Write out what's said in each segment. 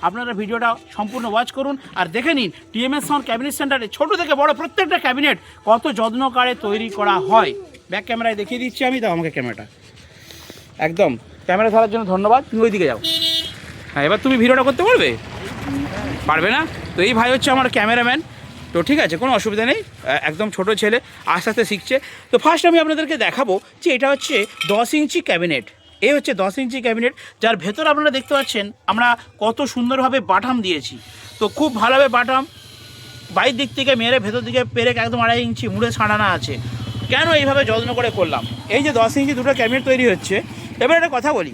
আপনারা ভিডিওটা সম্পূর্ণ ওয়াচ করুন আর দেখে নিন টিএমএস সাউন্ড ক্যাবিনেট সেন্টারে ছোট থেকে বড় প্রত্যেকটা ক্যাবিনেট কত যত্নকারে তৈরি করা হয়। ব্যাক ক্যামেরায় দেখিয়ে দিচ্ছি আমি, দাও আমাকে ক্যামেরাটা। একদম ক্যামেরা ধরার জন্য ধন্যবাদ, তুমি ওই দিকে যাও। হ্যাঁ, এবার তুমি ভিডিওটা করতে পারবে? পারবে না? তো এই ভাই হচ্ছে আমার ক্যামেরাম্যান। তো ঠিক আছে, কোনো অসুবিধা নেই, একদম ছোট ছেলে, আস্তে আস্তে শিখছে। তো ফার্স্ট আমি আপনাদেরকে দেখাবো যে এটা হচ্ছে 10 ইঞ্চি ক্যাবিনেট। এই হচ্ছে 10 ইঞ্চি ক্যাবিনেট, যার ভেতর আপনারা দেখতে পাচ্ছেন আমরা কত সুন্দরভাবে বাটাম দিয়েছি। তো খুব ভালোভাবে বাটাম বাইরের দিক থেকে মেরে ভেতর দিকে পেরেক একদম 2.5 ইঞ্চি মুড়ে ছাড়ানো আছে। কেন এইভাবে যত্ন করে করলাম? এই যে 10 ইঞ্চি দুটো ক্যাবিনেট তৈরি হচ্ছে, এবার একটা কথা বলি,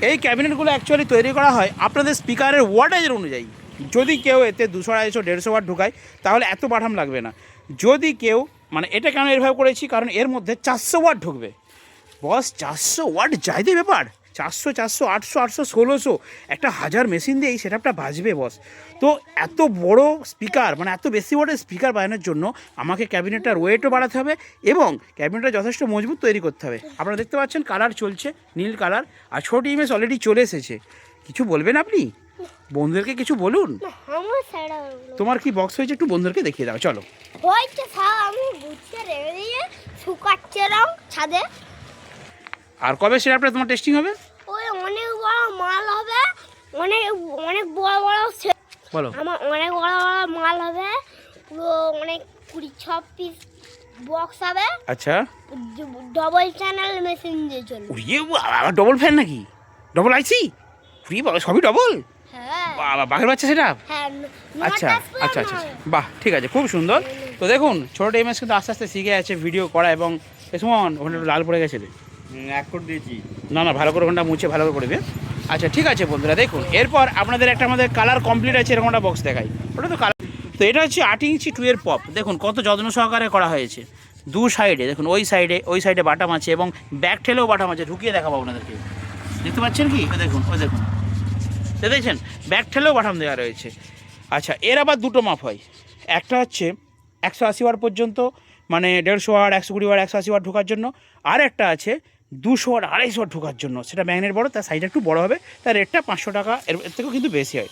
এই ক্যাবিনেটগুলো অ্যাকচুয়ালি তৈরি করা হয় আপনাদের স্পিকারের ওয়াটেজের অনুযায়ী। যদি কেউ এতে 200, 250, 150 ওয়াট ঢুকায় তাহলে এত বাটাম লাগবে না। যদি কেউ মানে এটা কেন এরভাবে করেছি, কারণ এর মধ্যে 400 ওয়াট ঢুকবে। বস 400 ওয়াট যাইতে ব্যাপার, 400, 800, 1600 একটা 1000 মেশিন দিয়ে এই সেটআপটা বাজবে বস। তো এত বড় স্পিকার, মানে এত বেশি ওয়াটের স্পিকার বানানোর জন্য আমাকে ক্যাবিনেটটার ওয়েটও বাড়াতে হবে এবং ক্যাবিনেটটা যথেষ্ট মজবুত তৈরি করতে হবে। আপনারা দেখতে পাচ্ছেন কালার চলছে, নীল কালার, আর ছোট ইমেজ অলরেডি চলে এসেছে। কিছু বলবেন আপনি? বন্ধুদেরকে কিছু বলুন। তোমার কি বক্স হয়েছে একটু বন্ধুদেরকে দেখিয়ে দাও, চলো। আমি বুঝতে রেখে দিয়ে শুকাচ্ছিলাম ছাদে। আর কবে সেটআপটা তোমার টেস্টিং হবে? ওই অনেক বড় মাল হবে, অনেক অনেক বড় বড় বলো। আমার অনেক বড় বড় মাল হবে, পুরো অনেক 26 পিস বক্স হবে। আচ্ছা, ডবল চ্যানেল মেশিন দিয়ে চলবে। ইয়ে আবার ডবল ফ্যান নাকি? ডবল আইসি? ফ্রি সবই ডবল? হ্যাঁ বাবা, বাঘের বাচ্চা সেটা? হ্যাঁ। আচ্ছা আচ্ছা আচ্ছা, বাহ, ঠিক আছে, খুব সুন্দর। তো দেখুন ছোটো এমএস কিন্তু আস্তে আস্তে শিখে আছে ভিডিও করা। এবং সুমন ওখানে একটু লাল পড়ে গেছে রে, এক করে দিয়েছি। না না, ভালো করে ওখানটা মুছে ভালো করে পড়বে। আচ্ছা ঠিক আছে বন্ধুরা, দেখুন এরপর আপনাদের একটা আমাদের কালার কমপ্লিট আছে, এরকম একটা বক্স দেখাই। ওটা তো কালার। তো এটা হচ্ছে 8 ইঞ্চি 2 এর পপ। দেখুন কত যত্ন সহকারে করা হয়েছে। দু সাইডে দেখুন, ওই সাইডে বাটাম আছে এবং ব্যাক ঠেলেও বাটাম আছে। ঢুকিয়ে দেখাবো আপনাদেরকে, দেখতে পাচ্ছেন কি? দেখুন, দেখুন, দেখেছেন ব্যাক ঠেলেও বাটাম দেওয়া রয়েছে। আচ্ছা, এর আবার দুটো মাপ হয়। একটা হচ্ছে 180 ওয়াট পর্যন্ত, মানে 150 ওয়াট, 120 ওয়াট, 180 ওয়াট ঢোকার জন্য। আর একটা আছে 200 ওয়াট, 250 ওয়াট ঢোকার জন্য। সেটা ম্যাগনেট বড়, তার সাইজটা একটু বড় হবে, তার রেটটা 500 টাকা, এর থেকেও কিন্তু বেশি হয়।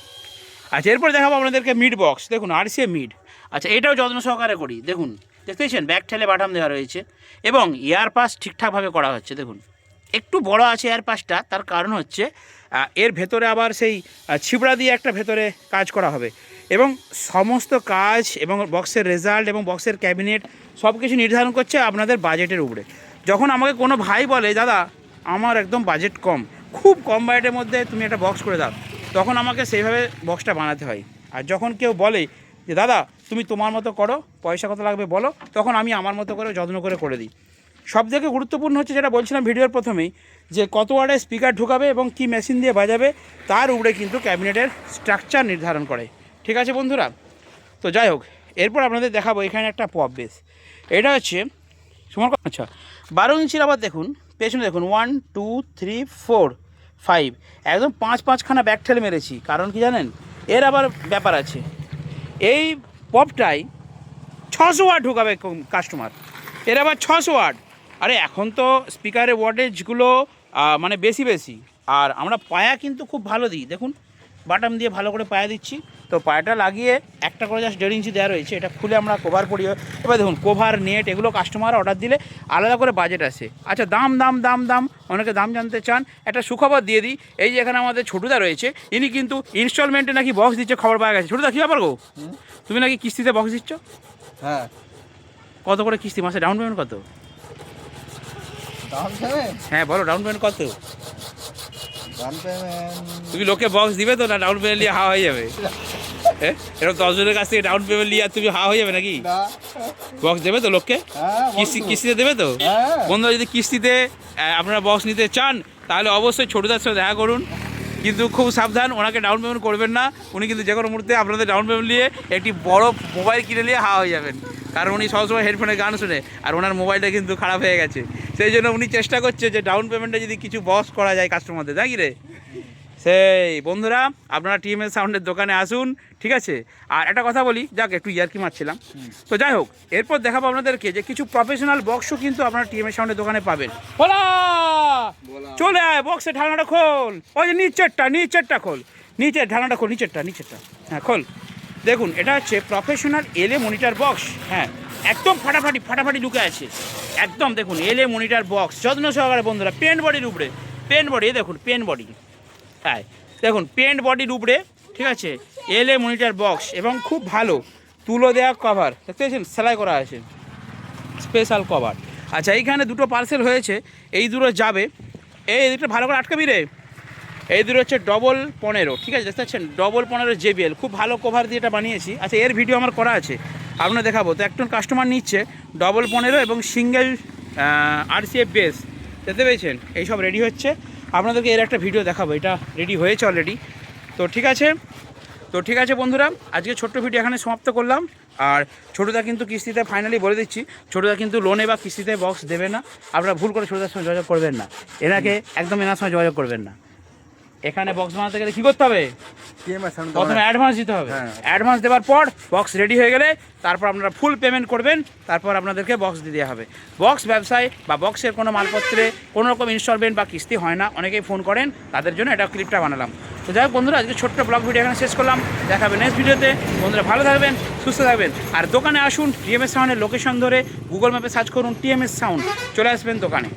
আচ্ছা, এরপর দেখাবো আপনাদেরকে মিড বক্স। দেখুন RCA মিড। আচ্ছা, এটাও যত্ন সহকারে করি। দেখুন দেখতে পাচ্ছেন ব্যাক ঠেলে বাটাম দেওয়া রয়েছে এবং এয়ার পাস ঠিকঠাকভাবে করা হচ্ছে। দেখুন একটু বড় আছে এয়ার পাসটা, তার কারণ হচ্ছে এর ভেতরে আবার সেই ছিবড়া দিয়ে একটা ভেতরে কাজ করা হবে এবং সমস্ত কাজ এবং বক্সের রেজাল্ট এবং বক্সের ক্যাবিনেট সব কিছু নির্ধারণ করছে আপনাদের বাজেটের উপরে। যখন আমাকে কোনো ভাই বলে দাদা আমার একদম বাজেট কম, খুব কম বাজেটের মধ্যে তুমি একটা বক্স করে দাও, তখন আমাকে সেইভাবে বক্সটা বানাতে হয়। আর যখন কেউ বলে যে দাদা তুমি তোমার মতো করো, পয়সা কত লাগবে বলো, তখন আমি আমার মতো করে যত্ন করে দিই। সবথেকে গুরুত্বপূর্ণ হচ্ছে যেটা বলছিলাম ভিডিওর প্রথমেই, যে কত ওয়াটের স্পিকার ঢুকাবে এবং কি মেশিন দিয়ে বাজাবে, তার উপরে কিন্তু ক্যাবিনেটের স্ট্রাকচার নির্ধারণ করে। ঠিক আছে বন্ধুরা? তো যাই হোক, এরপর আপনাদের দেখাবো এখানে একটা পপ বেস। এটা হচ্ছে সময়, আচ্ছা 12 ইঞ্চির। আবার দেখুন পেছনে দেখুন 1 2 3 4 5, একদম 5-5খানা ব্যাক ঠেলে মেরেছি। কারণ কি জানেন, এর আবার ব্যাপার আছে। এই পপটাই 600 ওয়াট ঢোকাবে কাস্টমার, এর আবার 600 ওয়াট। আরে এখন তো স্পিকারের ওয়াটেজগুলো মানে বেশি, আর আমরা পায়া কিন্তু খুব ভালো দিই। দেখুন বাটাম দিয়ে ভালো করে পায়া দিচ্ছি। তো পায়াটা লাগিয়ে একটা করে জাস্ট 1.5 ইঞ্চি দেওয়া রয়েছে, এটা খুলে আমরা কভার পরি। এবার দেখুন কভার, নেট এগুলো কাস্টমার অর্ডার দিলে আলাদা করে বাজেট আসে। আচ্ছা, দাম অনেকে দাম জানতে চান, একটা সুখবর দিয়ে দিই। এই যে এখানে আমাদের ছোটুদা রয়েছে, ইনি কিন্তু ইনস্টলমেন্টে নাকি বক্স দিচ্ছে, খবর পাওয়া গেছে। ছোটুদা কী ব্যাপার গো, তুমি নাকি কিস্তিতে বক্স দিচ্ছ? হ্যাঁ। কত করে কিস্তি, মাসে ডাউন পেমেন্ট কত? হ্যাঁ বলো, ডাউন পেমেন্ট কত? তুমি লোকে বক্স দিবে তো, না ডাউন পেমেন্ট নিয়ে হাওয়া হয়ে যাবে? হ্যাঁ, এরকম 10 জনের কাছ থেকে ডাউন পেমেন্ট নিয়ে আর তুমি হাওয়া হয়ে যাবে নাকি? বক্স দেবে তো লোককে? কিস্তিতে দেবে তো? বন্ধুরা, যদি কিস্তিতে আপনারা বক্স নিতে চান তাহলে অবশ্যই ছোটদার সাথে দেখা করুন, কিন্তু খুব সাবধান, ওনাকে ডাউন পেমেন্ট করবেন না। উনি কিন্তু যে কোনো মুহূর্তে আপনাদের ডাউন পেমেন্ট নিয়ে একটি বড় মোবাইল কিনে নিয়ে হাওয়া হয়ে যাবেন, কারণ উনি সবসময় হেডফোনে গান শুনে আর ওনার মোবাইলটা কিন্তু খারাপ হয়ে গেছে। সেই জন্য উনি চেষ্টা করছে যে ডাউন পেমেন্টে যদি কিছু বক্স করা যায় কাস্টমারদের, নাকি রে? সেই বন্ধুরা, আপনারা টিএমএস সাউন্ডের দোকানে আসুন, ঠিক আছে? আর একটা কথা বলি, যাক একটু ইয়ার্কি মারছিলাম। তো যাই হোক, এরপর দেখাবো আপনাদেরকে যে কিছু প্রফেশনাল বক্সও কিন্তু আপনারা টিএমএস সাউন্ডের দোকানে পাবেন। বলা চলে আয়, বক্সে ঢাকনাটা খোল, ওই যে নিচেরটা খোল। নিচের ঢাকনাটা খোল, নিচেরটা, হ্যাঁ খোল। দেখুন এটা হচ্ছে প্রফেশনাল এলএ মনিটর বক্স। হ্যাঁ, একদম ফাটাফাটি লুকে আছে একদম। দেখুন এলএ মনিটর বক্স যত্ন সহকারে বন্ধুরা, পেন্ট বডির উপরে, পেন্ট বডি দেখুন, পেন্ট বডি, হ্যাঁ দেখুন পেন্ট বডির উপরে, ঠিক আছে, এলএ মনিটর বক্স এবং খুব ভালো তুলো দেওয়া কভার দেখতে পাচ্ছেন, সেলাই করা আছে, স্পেশাল কভার। আচ্ছা এইখানে দুটো পার্সেল হয়েছে, এই দুটো যাবে, এই দিকটা ভালো করে আটকাবি রে। এই দুটো হচ্ছে ডবল 15, ঠিক আছে, দেখতে পাচ্ছেন ডবল 15 JBL, খুব ভালো কভার দিয়ে এটা বানিয়েছি। আচ্ছা এর ভিডিও আমার করা আছে, আপনারা দেখাবো। তো একজন কাস্টমার নিচ্ছে ডবল 15 এবং সিঙ্গেল RCF বেস, দেখতে পেয়েছেন এইসব রেডি হচ্ছে, আপনাদেরকে এর একটা ভিডিও দেখাবো, এটা রেডি হয়েছে অলরেডি। তো ঠিক আছে বন্ধুরা, আজকে ছোট্ট ভিডিও এখানে সমাপ্ত করলাম। আর ছোটদা কিন্তু কিস্তিতে, ফাইনালি বলে দিচ্ছি, ছোটদা কিন্তু লোনে বা কিস্তিতে বক্স দেবে না। আপনারা ভুল করে ছোটদার সঙ্গে যোগাযোগ করবেন না, এনাকে একদম এনার সঙ্গে যোগাযোগ করবেন না। এখানে বক্স বানাতে গেলে কী করতে হবে, প্রথমে অ্যাডভান্স দিতে হবে, অ্যাডভান্স দেওয়ার পর বক্স রেডি হয়ে গেলে তারপর আপনারা ফুল পেমেন্ট করবেন, তারপর আপনাদেরকে বক্স দিয়ে দেওয়া হবে। বক্স ব্যবসায় বা বক্সের কোনো মালপত্রে কোনো রকম ইনস্টলমেন্ট বা কিস্তি হয় না, অনেকেই ফোন করেন, তাদের জন্য এটা ক্লিপটা বানালাম। তো যাই হোক বন্ধুরা, আজকে ছোট্ট ব্লগ ভিডিও এখানে শেষ করলাম, দেখাবেন নেক্সট ভিডিওতে। বন্ধুরা ভালো থাকবেন, সুস্থ থাকবেন, আর দোকানে আসুন, TMS সাউন্ডের লোকেশন ধরে গুগল ম্যাপে সার্চ করুন TMS সাউন্ড, চলে আসবেন দোকানে।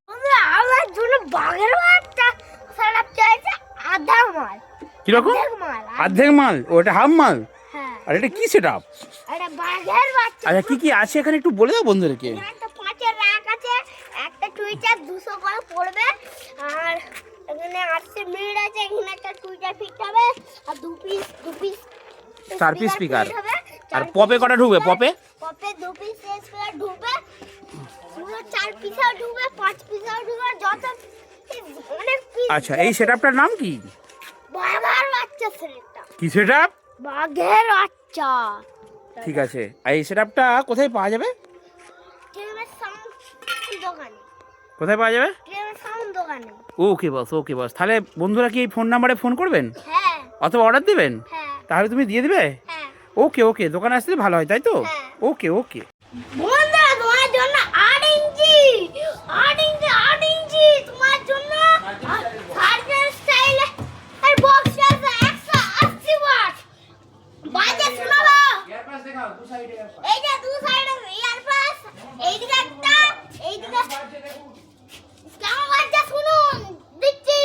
বন্ধুরা আমার জন্য বাঘের বাচ্চা সারাপ চাইছে আধা মাল। কীরকম অর্ধেক মাল? ওটা হাফ মাল? হ্যাঁ, আর এটা কি সেট আপ? এটা বাঘের বাচ্চা। আচ্ছা কী আছে এখানে একটু বলে দাও বন্ধুদেরকে। একটা 5-এর রাখ আছে, একটা টুইটার 200 করে পড়বে, আর এখানে 800 মিনিট আছে, এখানে একটা টুইটার ফিট হবে, আর দু পিস 4 পিস স্পিকার। আর পপে কটা ঢুকবে? পপে 2 পিস স্পিকার ঢুকবে, পুরো 4 পিসও ঢুকবে, 5 পিসও ঢুকবে, যত অনেক পিস। আচ্ছা এই সেটআপটার নাম কি? বাঘের বাচ্চা সেটটা। কি সেটআপ? বাঘের বাচ্চা। ঠিক আছে, আর এই সেটআপটা কোথায় পাওয়া যাবে? টিএমএস সাউন্ড দোকানে। কোথায় পাওয়া যাবে? টিএমএস সাউন্ড দোকানে। ওকে বস, তাহলে বন্ধুরা কি এই ফোন নাম্বারে ফোন করবেন হ্যাঁ অথবা অর্ডার দেবেন? হ্যাঁ তাহলে তুমি দিয়ে দেবে? হ্যাঁ। ওকে, দোকানে আসলে ভালো হয়, তাই তো? হ্যাঁ। ওকে। বন্ধুরা তোমার জন্য 8 ইঞ্চি তোমার জন্য সার্জার স্টাইল আর বক্স আছে 180 ওয়াট। বাজে শোনাবো, এই যে দু সাইডে ইয়ারপাস, এইদিকে একটা, এইদিকে কেমন বাজে শুনুন, দিচ্ছি।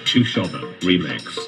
Shoeshova Remix.